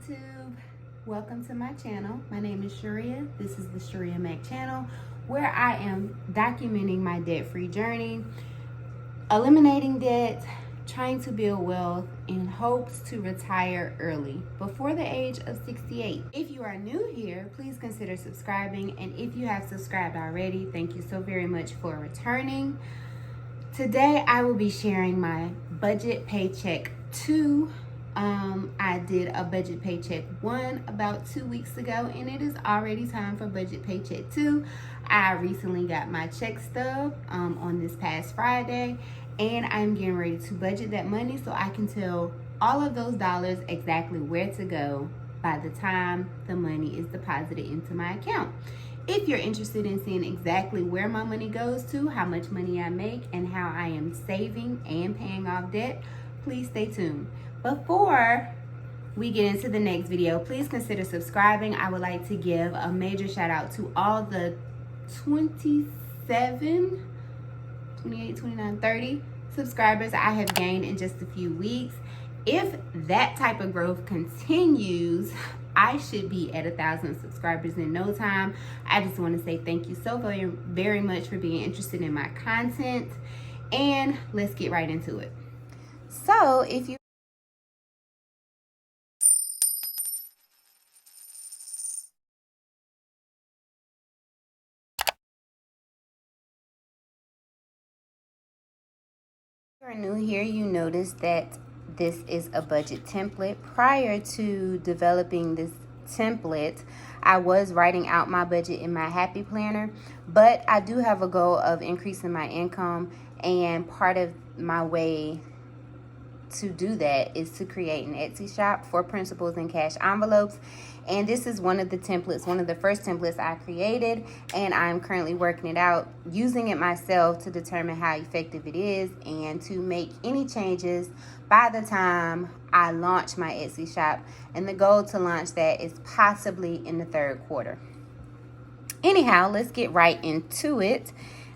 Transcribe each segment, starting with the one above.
YouTube. Welcome to my channel. My name is Shirria. This is the Shirria Mac channel, where I am documenting my debt-free journey, eliminating debt, trying to build wealth in hopes to retire early before the age of 68. If you are new here, please consider subscribing, and if you have subscribed already, thank you so very much for returning. Today I will be sharing my budget paycheck 2. I did a budget paycheck 1 about 2 weeks ago, and it is already time for budget paycheck 2. I recently got my check stub on this past Friday, and I'm getting ready to budget that money so I can tell all of those dollars exactly where to go by the time the money is deposited into my account. If you're interested in seeing exactly where my money goes to, how much money I make, and how I am saving and paying off debt, please stay tuned. Before we get into the next video, please consider subscribing. I would like to give a major shout out to all the 28, 29, 30 subscribers I have gained in just a few weeks. If that type of growth continues, I should be at 1,000 subscribers in no time. I just want to say thank you so very, very much for being interested in my content, and let's get right into it. So if you are new here, you notice that this is a budget template. Prior to developing this template, I was writing out my budget in my happy planner, but I do have a goal of increasing my income, and part of my way to do that is to create an Etsy shop for principals and cash envelopes. And this is one of the templates, one of the first templates I created, and I'm currently working it out, using it myself to determine how effective it is and to make any changes by the time I launch my Etsy shop. And the goal to launch that is possibly in the 3rd quarter. Anyhow, let's get right into it.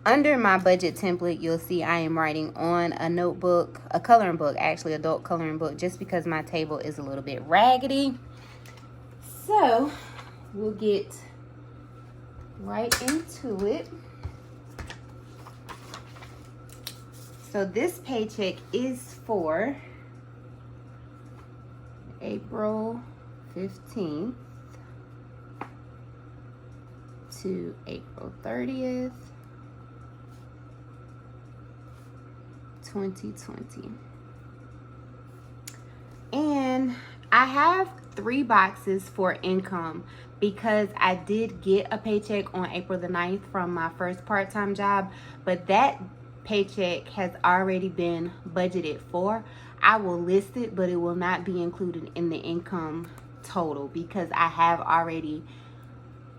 Under my budget template, you'll see I am writing on a notebook, a coloring book, actually adult coloring book, just because my table is a little bit raggedy. So we'll get right into it. So this paycheck is for April 15th to April 30th. 2020. And I have 3 boxes for income because I did get a paycheck on April the 9th from my first part-time job, but that paycheck has already been budgeted for. I will list it, but it will not be included in the income total because I have already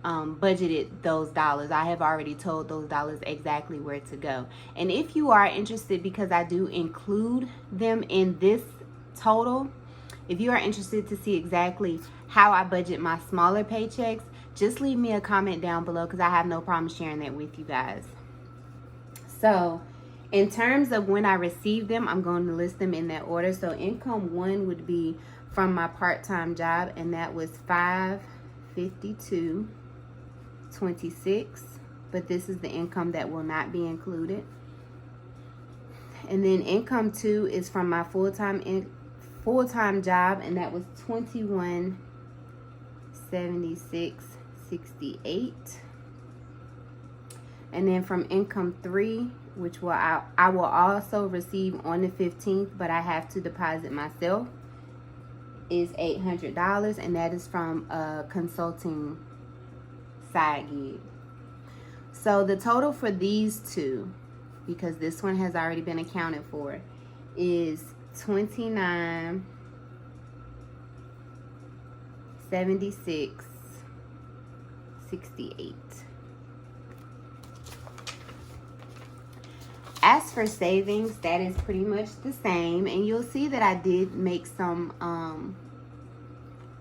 budgeted those dollars. I have already told those dollars exactly where to go. And if you are interested, because I do include them in this total, if you are interested to see exactly how I budget my smaller paychecks, just leave me a comment down below because I have no problem sharing that with you guys. So in terms of when I receive them, I'm going to list them in that order. So income 1 would be from my part-time job, and that was $552.26, but this is the income that will not be included. And then income 2 is from my full-time job, and that was $2176.68. And then from income 3, which I will also receive on the 15th, but I have to deposit myself, is $800, and that is from a consulting side gig. So the total for these 2, because this one has already been accounted for, is $2976.68. As for savings, that is pretty much the same, and you'll see that I did make some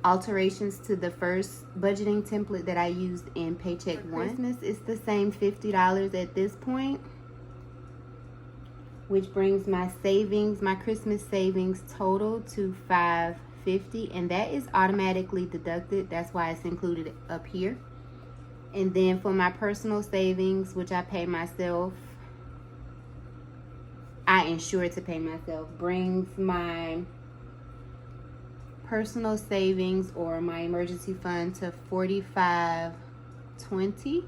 alterations to the first budgeting template that I used in paycheck 1. Christmas is the same $50 at this point, which brings my savings, my Christmas savings total to $550. $150, and that is automatically deducted. That's why it's included up here. And then for my personal savings, which I pay myself, I insure to pay myself, brings my personal savings or my emergency fund to $45.20.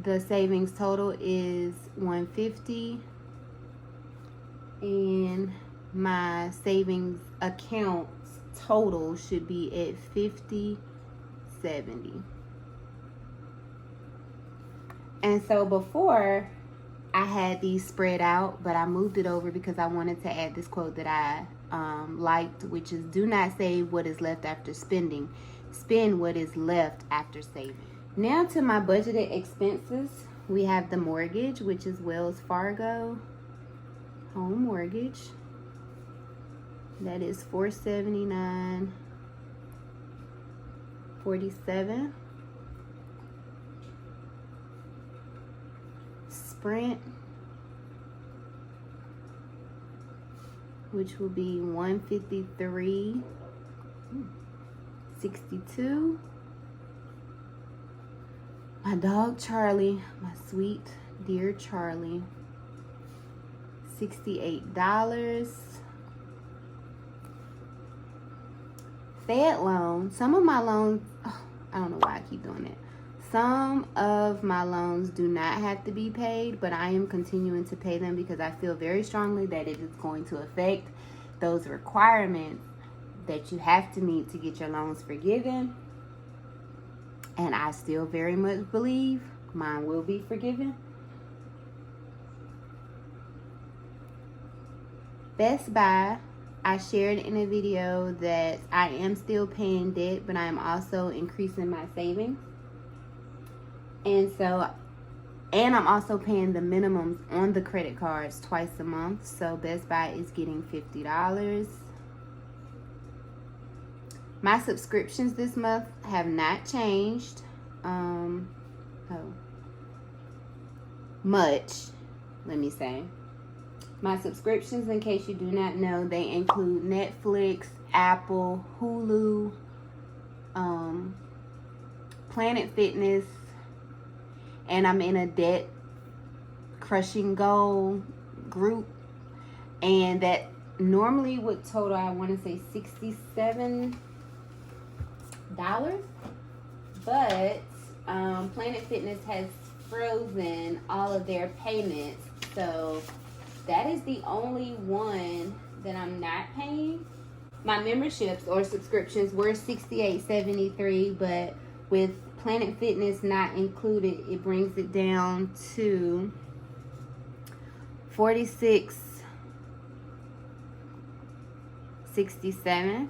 The savings total is $150, and my savings account total should be at $50.70. And so before, I had these spread out, but I moved it over because I wanted to add this quote that I liked, which is, do not save what is left after spending, spend what is left after saving. Now to my budgeted expenses. We have the mortgage, which is Wells Fargo home mortgage. That is $479.47. Sprint, which will be $153.62. My dog Charlie, my sweet dear Charlie, $68. Fed loan. Some of my loans, I don't know why I keep doing that. Some of my loans do not have to be paid, but I am continuing to pay them because I feel very strongly that it is going to affect those requirements that you have to meet to get your loans forgiven. And I still very much believe mine will be forgiven. Best Buy, I shared in a video that I am still paying debt, but I am also increasing my savings. And I'm also paying the minimums on the credit cards twice a month. So Best Buy is getting $50. My subscriptions this month have not changed much, let me say. My subscriptions, in case you do not know, they include Netflix, Apple, Hulu, Planet Fitness, and I'm in a debt crushing goal group, and that normally would total, I want to say $67, but Planet Fitness has frozen all of their payments, so that is the only one that I'm not paying. My memberships or subscriptions were $68.73, but with Planet Fitness not included, it brings it down to $46.67.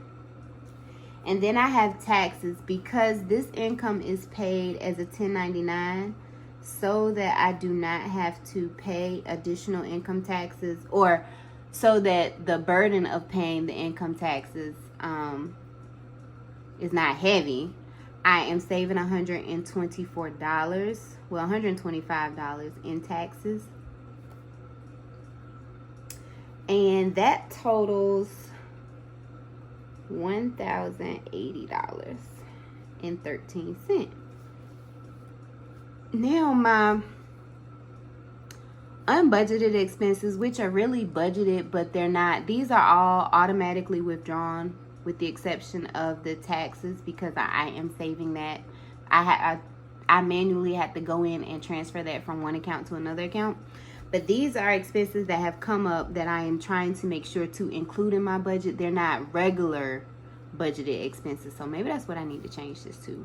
And then I have taxes, because this income is paid as a 1099, so that I do not have to pay additional income taxes, or so that the burden of paying the income taxes is not heavy. I am saving $124, well, $125 in taxes. And that totals $1,080.13. Now my unbudgeted expenses, which are really budgeted, but they're not. These are all automatically withdrawn, with the exception of the taxes, because I am saving that. I manually have to go in and transfer that from one account to another account. But these are expenses that have come up that I am trying to make sure to include in my budget. They're not regular budgeted expenses. So maybe that's what I need to change this to.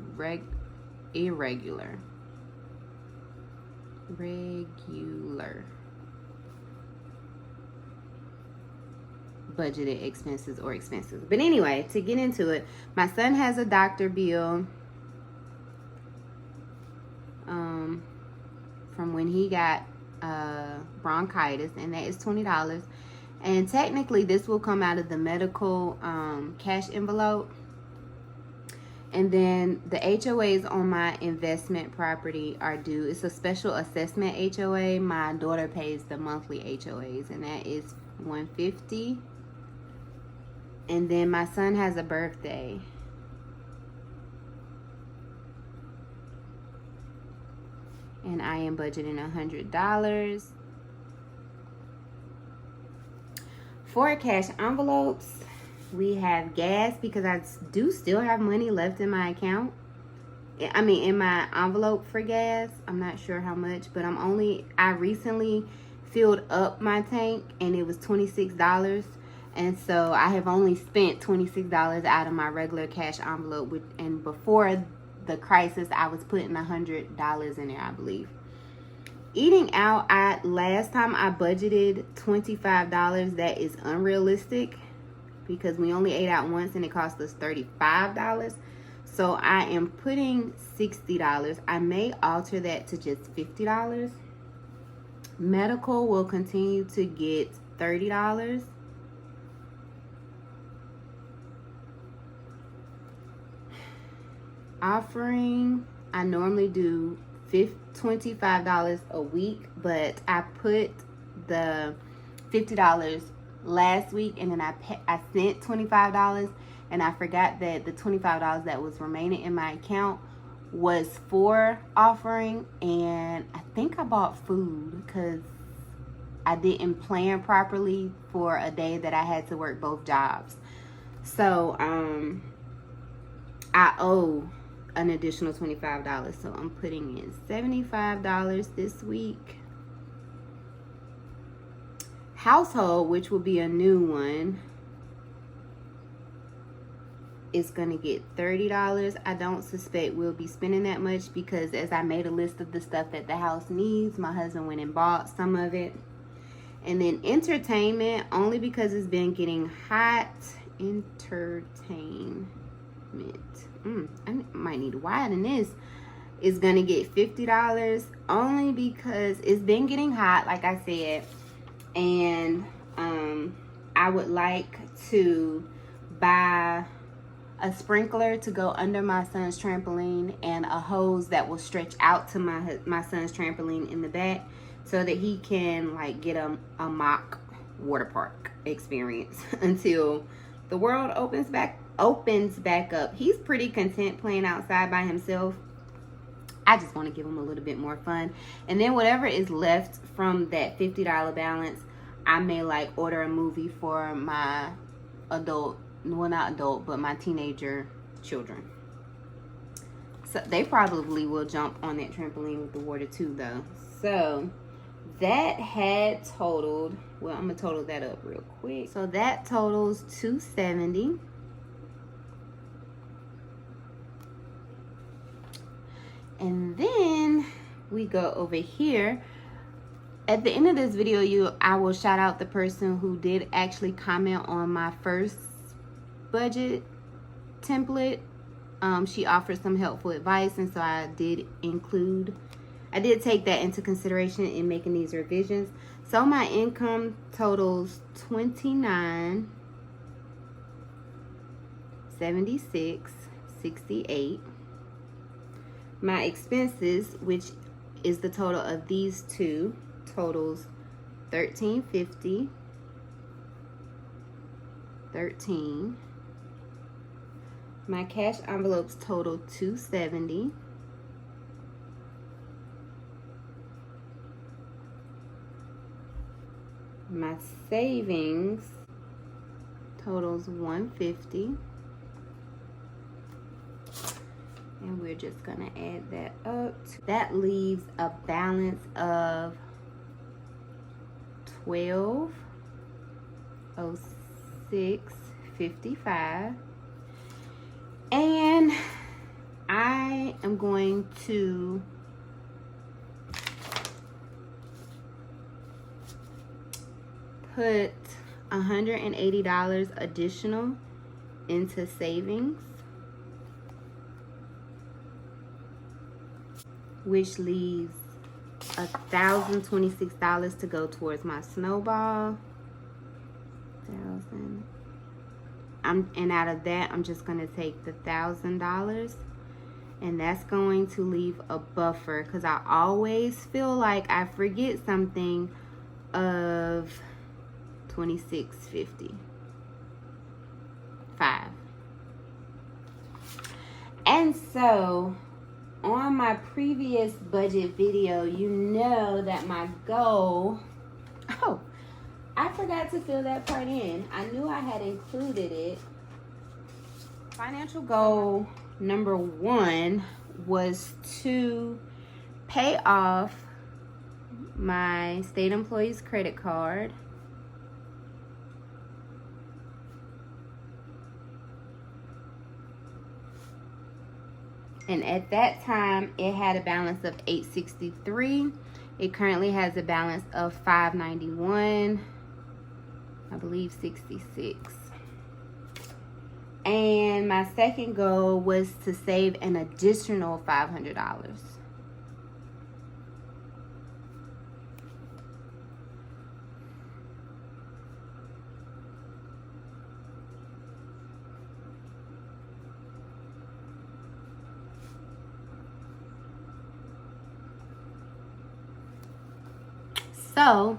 Irregular. Regular budgeted expenses or expenses. But anyway, to get into it, my son has a doctor bill from when he got bronchitis, and that is $20. And technically this will come out of the medical cash envelope. And then the HOAs on my investment property are due. It's a special assessment HOA. My daughter pays the monthly HOAs, and that is $150. And then my son has a birthday. And I am budgeting $100. For cash envelopes, we have gas, because I do still have money left in my account. I mean, in my envelope for gas. I'm not sure how much, but I recently filled up my tank and it was $26. And so I have only spent $26 out of my regular cash envelope. And before the crisis, I was putting $100 in there, I believe. Eating out, last time I budgeted $25. That is unrealistic, because we only ate out once and it cost us $35. So I am putting $60. I may alter that to just $50. Medical will continue to get $30. Offering, I normally do $25 a week, but I put the $50 last week, and then I sent $25, and I forgot that the $25 that was remaining in my account was for offering. And I think I bought food because I didn't plan properly for a day that I had to work both jobs. So I owe an additional $25, so I'm putting in $75 this week. Household, which will be a new one, is gonna get $30. I don't suspect we'll be spending that much, because as I made a list of the stuff that the house needs, my husband went and bought some of it. And then entertainment, only because it's been getting hot. Entertainment, I might need to widen this, is gonna get $50, only because it's been getting hot, like I said. And I would like to buy a sprinkler to go under my son's trampoline, and a hose that will stretch out to my son's trampoline in the back, so that he can like get a mock water park experience until the world opens back up. He's pretty content playing outside by himself. I just want to give him a little bit more fun. And then whatever is left from that $50 balance, I may like order a movie for my my teenager children. So they probably will jump on that trampoline with the water too, though. So that had totaled, well, I'm gonna total that up real quick. So that totals $270. And then we go over here. At the end of this video, I will shout out the person who did actually comment on my first budget template. She offered some helpful advice, and so I did take that into consideration in making these revisions. So my income totals $29.76.68. My expenses, which is the total of these two, totals $13.50. My cash envelopes total $270. My savings totals $150. And we're just gonna add that up. That leaves a balance of $1206.55. And I am going to put $180 additional into savings, which leaves $1,026 to go towards my snowball. and out of that, I'm just going to take the $1,000. And that's going to leave a buffer because I always feel like I forget something of $26.55. And so on my previous budget video, you know that my goal, oh, I forgot to fill that part in. I knew I had included it. Financial goal number 1 was to pay off my state employee's credit card. And at that time, it had a balance of $863. It currently has a balance of $591, I believe 66. And my second goal was to save an additional $500. So,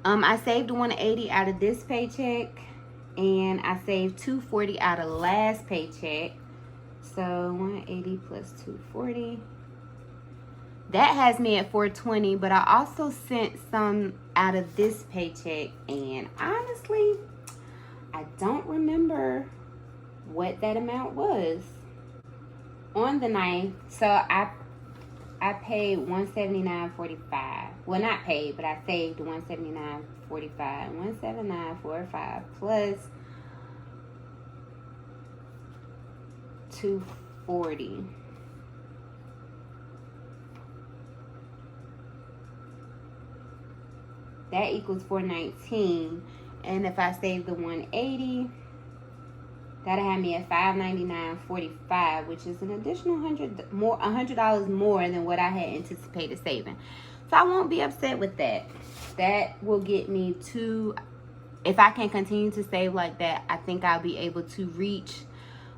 I saved $180 out of this paycheck, and I saved $240 out of last paycheck. So $180 plus $240. That has me at $420, but I also sent some out of this paycheck, and honestly, I don't remember what that amount was. On the 9th, so I paid $179.45. Well, not paid, but I saved $179.45. $179.45 plus $240. That equals $419. And if I save the $180, that'll have me at $599.45, which is an additional $100 more than what I had anticipated saving. So I won't be upset with that. That will get me to, if I can continue to save like that, I think I'll be able to reach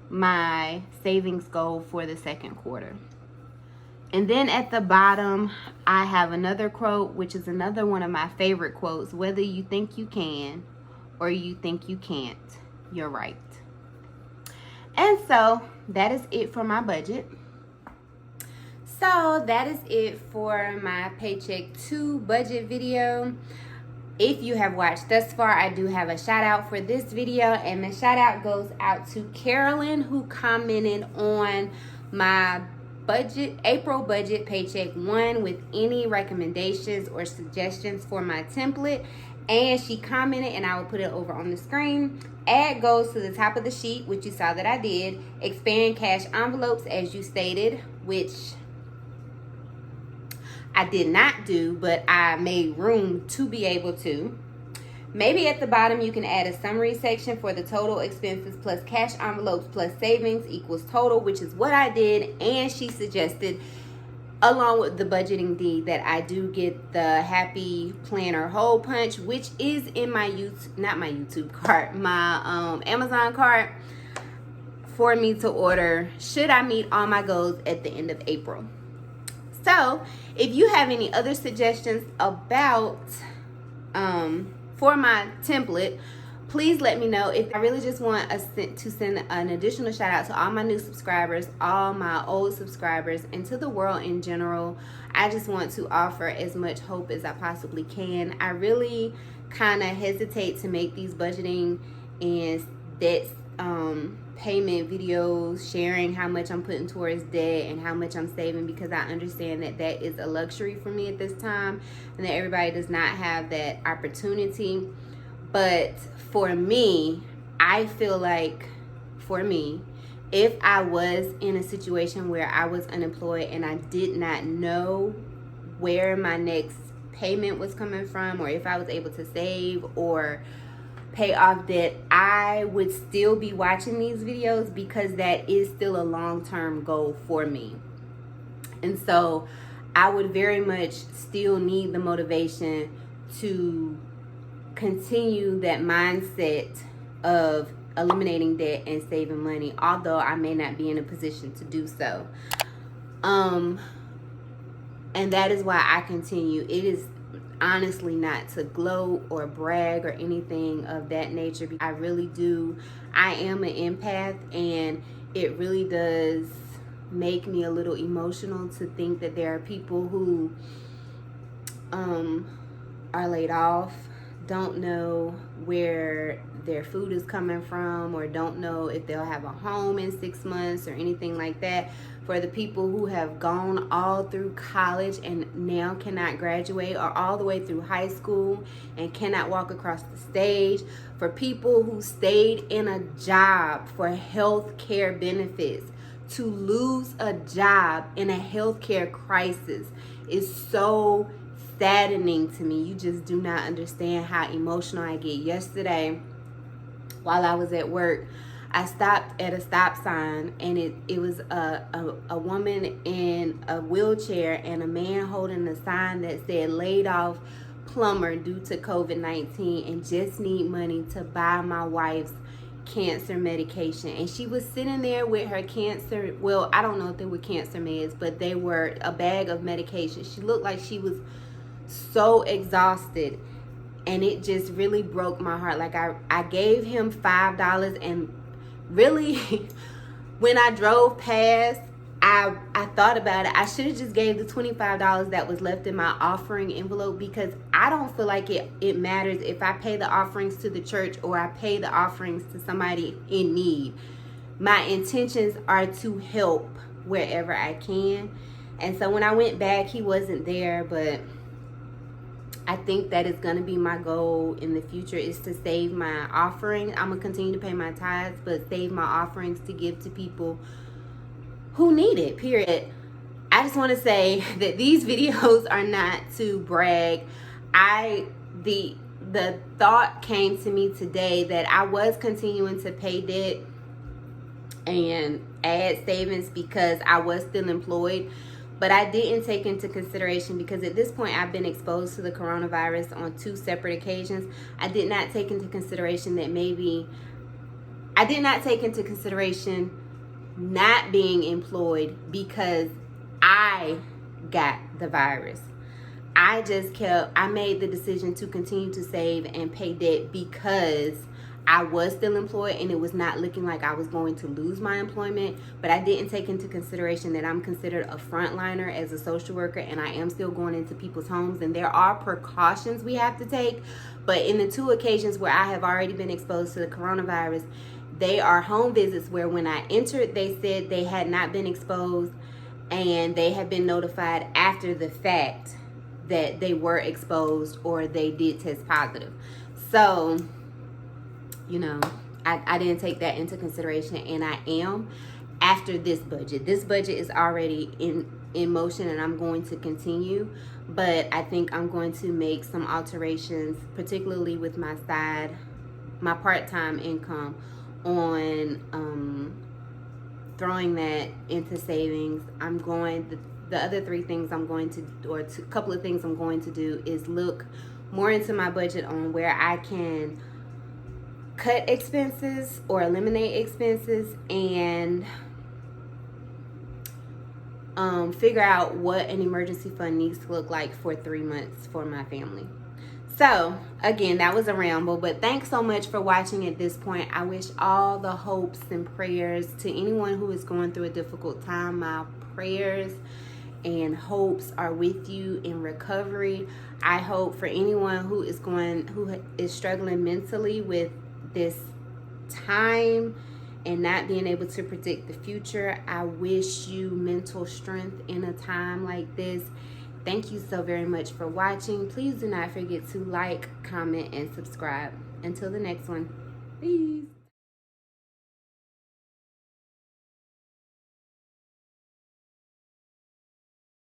my savings goal for the second quarter. And then at the bottom, I have another quote, which is another one of my favorite quotes. Whether you think you can or you think you can't, you're right. And so that is it for my budget. So that is it for my Paycheck 2 budget video. If you have watched thus far, I do have a shout out for this video, and the shout out goes out to Carolyn, who commented on my budget, April budget Paycheck 1 with any recommendations or suggestions for my template. And she commented, and I will put it over on the screen. Add goals to the top of the sheet, which you saw that I did. Expand cash envelopes as you stated, which I did not do, but I made room to be able to. Maybe at the bottom you can add a summary section for the total expenses plus cash envelopes plus savings equals total, which is what I did. And she suggested, along with the budgeting deed, that I do get the Happy Planner Hole Punch, which is in my YouTube cart, my Amazon cart, for me to order should I meet all my goals at the end of April. So if you have any other suggestions about for my template, please let me know. If I really just want to send an additional shout out to all my new subscribers, all my old subscribers, and to the world in general. I just want to offer as much hope as I possibly can. I really kind of hesitate to make these budgeting and debt payment videos, sharing how much I'm putting towards debt and how much I'm saving, because I understand that that is a luxury for me at this time, and that everybody does not have that opportunity. But for me, I feel like, for me, if I was in a situation where I was unemployed and I did not know where my next payment was coming from, or if I was able to save or pay off debt, I would still be watching these videos, because that is still a long-term goal for me. And so I would very much still need the motivation to continue that mindset of eliminating debt and saving money, although I may not be in a position to do so. And that is why I continue. It is honestly not to gloat or brag or anything of that nature. I really do. I am an empath, and it really does make me a little emotional to think that there are people who are laid off, don't know where their food is coming from, or don't know if they'll have a home in 6 months or anything like that. For the people who have gone all through college and now cannot graduate, or all the way through high school and cannot walk across the stage. For people who stayed in a job for health care benefits, to lose a job in a healthcare crisis is so saddening to me. You just do not understand how emotional I get. Yesterday, while I was at work, I stopped at a stop sign, and it was a woman in a wheelchair and a man holding a sign that said laid off plumber due to COVID-19 and just need money to buy my wife's cancer medication. And she was sitting there with her cancer, well, I don't know if they were cancer meds, but they were a bag of medication. She looked like she was so exhausted, and it just really broke my heart. Like I gave him $5, and really when I drove past, I thought about it. I should have just gave the $25 that was left in my offering envelope, because I don't feel like it matters if I pay the offerings to the church or I pay the offerings to somebody in need. My intentions are to help wherever I can. And so when I went back, he wasn't there, but I think that is going to be my goal in the future, is to save my offering. I'm going to continue to pay my tithes, but save my offerings to give to people who need it, period. I just want to say that these videos are not to brag. The thought came to me today that I was continuing to pay debt and add savings because I was still employed. But I didn't take into consideration, because at this point I've been exposed to the coronavirus on 2 separate occasions. I did not take into consideration that not being employed because I got the virus. I made the decision to continue to save and pay debt because I was still employed, and it was not looking like I was going to lose my employment. But I didn't take into consideration that I'm considered a frontliner as a social worker, and I am still going into people's homes, and there are precautions we have to take. But in the 2 occasions where I have already been exposed to the coronavirus, they are home visits where when I entered, they said they had not been exposed, and they have been notified after the fact that they were exposed or they did test positive. So, you know, I didn't take that into consideration, and I am after this budget. This budget is already in motion, and I'm going to continue, but I think I'm going to make some alterations, particularly with my part-time income, on throwing that into savings. The other 3 things I'm going to, or a couple of things I'm going to do, is look more into my budget on where I can cut expenses or eliminate expenses, and figure out what an emergency fund needs to look like for 3 months for my family. So again, that was a ramble, but thanks so much for watching at this point. I wish all the hopes and prayers to anyone who is going through a difficult time. My prayers and hopes are with you in recovery. I hope for anyone who is struggling mentally with this time and not being able to predict the future, I wish you mental strength in a time like this. Thank you so very much for watching. Please do not forget to like, comment, and subscribe. Until the next one, peace.